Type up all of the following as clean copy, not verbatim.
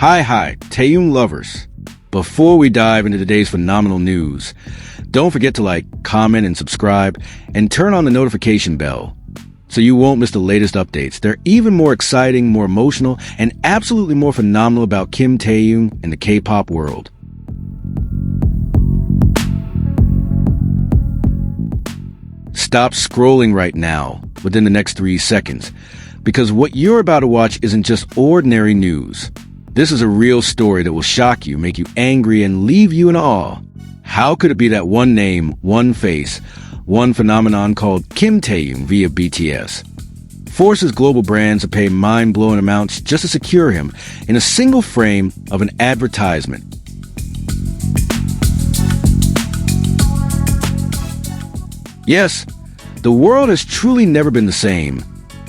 Hi, Taehyung Loverss. Before we dive into today's phenomenal news, don't forget to like, comment, and subscribe, and turn on the notification bell so you won't miss the latest updates. They're even more exciting, more emotional, and absolutely more phenomenal about Kim Taehyung and the K-pop world. Stop scrolling right now, within the next 3 seconds, because what you're about to watch isn't just ordinary news. This is a real story that will shock you, make you angry, and leave you in awe. How could it be that one name, one face, one phenomenon called Kim Taehyung via BTS forces global brands to pay mind-blowing amounts just to secure him in a single frame of an advertisement? Yes, the world has truly never been the same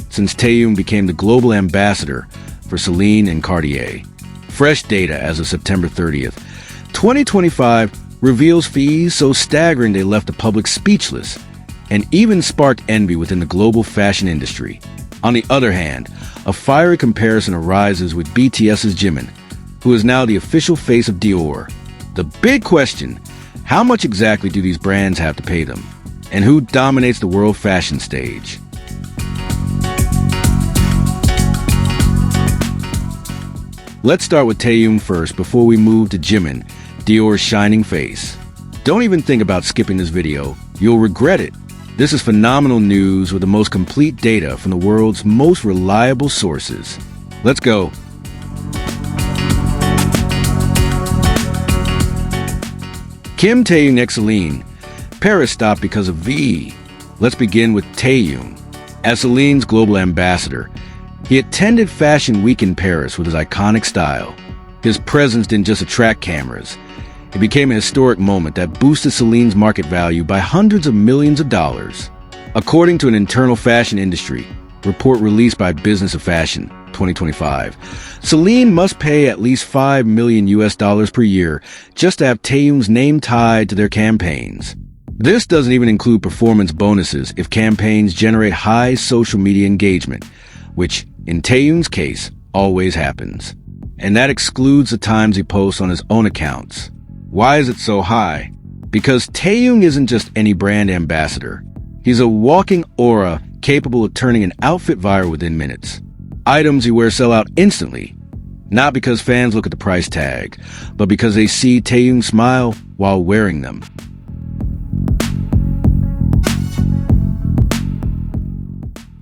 since Taehyung became the global ambassador for Celine and Cartier. Fresh data as of September 30th, 2025 reveals fees so staggering they left the public speechless and even sparked envy within the global fashion industry. On the other hand, a fiery comparison arises with BTS's Jimin, who is now the official face of Dior. The big question, how much exactly do these brands have to pay them? And who dominates the world fashion stage? Let's start with Taehyung first before we move to Jimin, Dior's shining face. Don't even think about skipping this video. You'll regret it. This is phenomenal news with the most complete data from the world's most reliable sources. Let's go. Kim Taehyung x Celine. Paris stopped because of V. Let's begin with Taehyung. As Celine's global ambassador, he attended Fashion Week in Paris with his iconic style. His presence didn't just attract cameras. It became a historic moment that boosted Celine's market value by hundreds of millions of dollars. According to an internal fashion industry report released by Business of Fashion 2025, Celine must pay at least $5 million per year just to have Taehyung's name tied to their campaigns. This doesn't even include performance bonuses if campaigns generate high social media engagement, which, in Taehyung's case, always happens. And that excludes the times he posts on his own accounts. Why is it so high? Because Taehyung isn't just any brand ambassador. He's a walking aura capable of turning an outfit viral within minutes. Items he wears sell out instantly, not because fans look at the price tag, but because they see Taehyung smile while wearing them.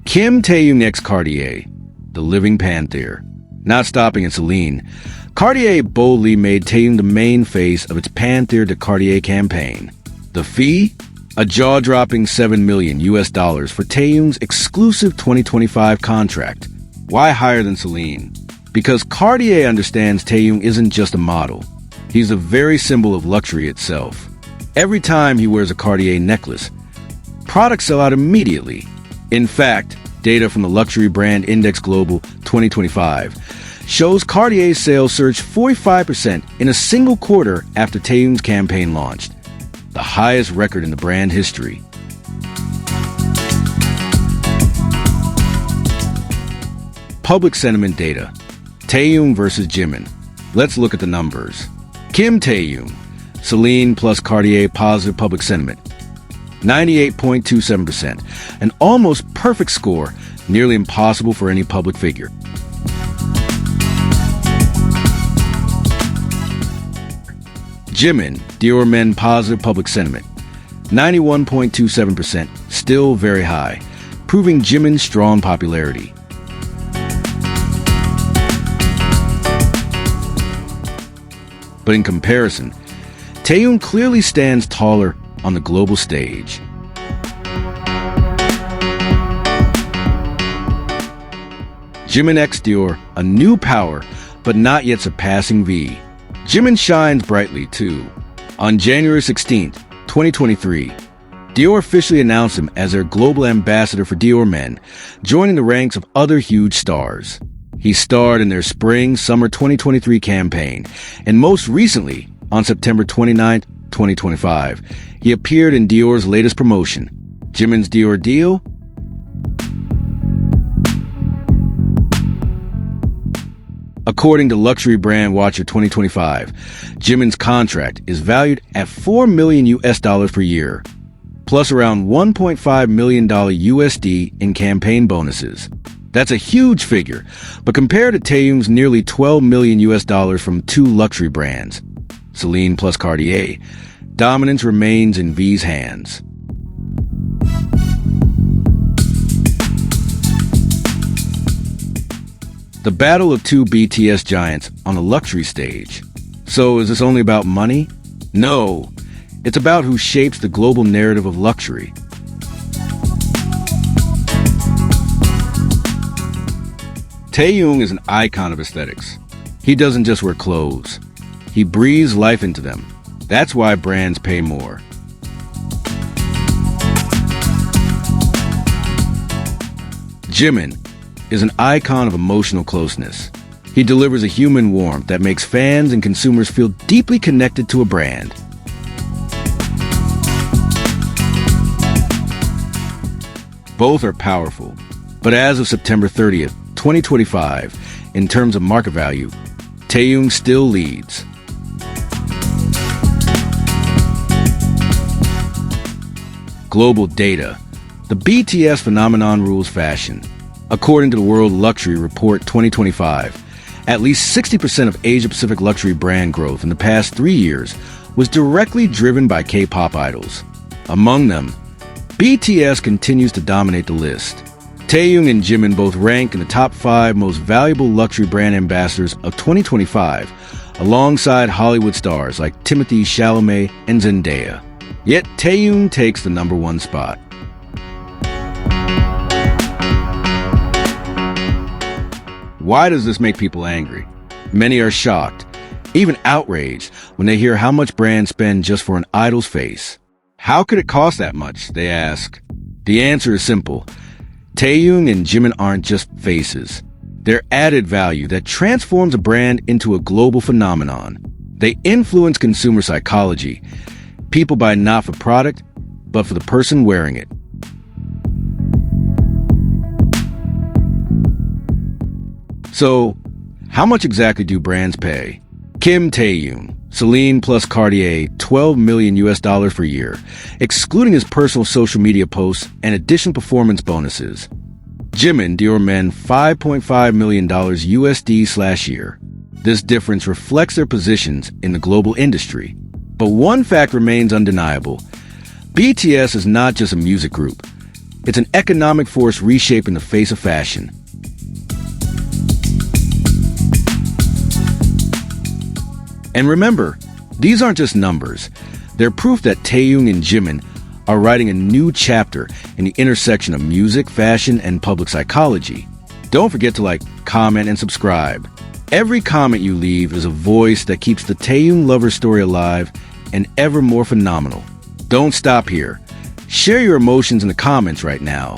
Kim Taehyung x Cartier, the living panther. Not stopping at Celine, Cartier boldly made Taehyung the main face of its Panther de Cartier campaign. The fee? A jaw-dropping $7 million for Taehyung's exclusive 2025 contract. Why higher than Celine? Because Cartier understands Taehyung isn't just a model. He's the very symbol of luxury itself. Every time he wears a Cartier necklace, products sell out immediately. In fact, data from the Luxury Brand Index Global 2025 shows Cartier's sales surged 45% in a single quarter after Taehyung's campaign launched, the highest record in the brand history. Public sentiment data. Taehyung versus Jimin. Let's look at the numbers. Kim Taehyung, Celine plus Cartier positive public sentiment. 98.27%, an almost perfect score, nearly impossible for any public figure. Jimin, Dior Men positive public sentiment. 91.27%, still very high, proving Jimin's strong popularity. But in comparison, Taehyung clearly stands taller on the global stage. Jimin x Dior, a new power, but not yet surpassing V. Jimin shines brightly, too. On January 16th, 2023, Dior officially announced him as their global ambassador for Dior Men, joining the ranks of other huge stars. He starred in their Spring-Summer 2023 campaign, and most recently, on September 29th, 2025, he appeared in Dior's latest promotion, Jimin's Dior Deal. According to Luxury Brand Watcher 2025, Jimin's contract is valued at $4 million per year, plus around $1.5 million USD in campaign bonuses. That's a huge figure, but compared to Taehyung's nearly $12 million from two luxury brands, Celine plus Cartier, dominance remains in V's hands. The battle of two BTS giants on a luxury stage. So is this only about money? No, it's about who shapes the global narrative of luxury. Taehyung is an icon of aesthetics. He doesn't just wear clothes. He breathes life into them. That's why brands pay more. Jimin is an icon of emotional closeness. He delivers a human warmth that makes fans and consumers feel deeply connected to a brand. Both are powerful, but as of September 30th, 2025, in terms of market value, Taehyung still leads. Global data. The BTS phenomenon rules fashion. According to the World Luxury Report 2025, at least 60% of Asia-Pacific luxury brand growth in the past 3 years was directly driven by K-pop idols. Among them, BTS continues to dominate the list. Taehyung and Jimin both rank in the top 5 most valuable luxury brand ambassadors of 2025, alongside Hollywood stars like Timothée Chalamet and Zendaya. Yet Taehyung takes the number 1 spot. Why does this make people angry? Many are shocked, even outraged, when they hear how much brands spend just for an idol's face. How could it cost that much, they ask. The answer is simple. Taehyung and Jimin aren't just faces. They're added value that transforms a brand into a global phenomenon. They influence consumer psychology. People buy not for product, but for the person wearing it. So, how much exactly do brands pay? Kim Taehyung, Celine plus Cartier, $12 million per year, excluding his personal social media posts and additional performance bonuses. Jimin, Dior Men, $5.5 million USD/year. This difference reflects their positions in the global industry. But one fact remains undeniable. BTS is not just a music group. It's an economic force reshaping the face of fashion. And remember, these aren't just numbers. They're proof that Taehyung and Jimin are writing a new chapter in the intersection of music, fashion, and public psychology. Don't forget to like, comment, and subscribe. Every comment you leave is a voice that keeps the Taehyung Loverss story alive and ever more phenomenal. Don't stop here. Share your emotions in the comments right now.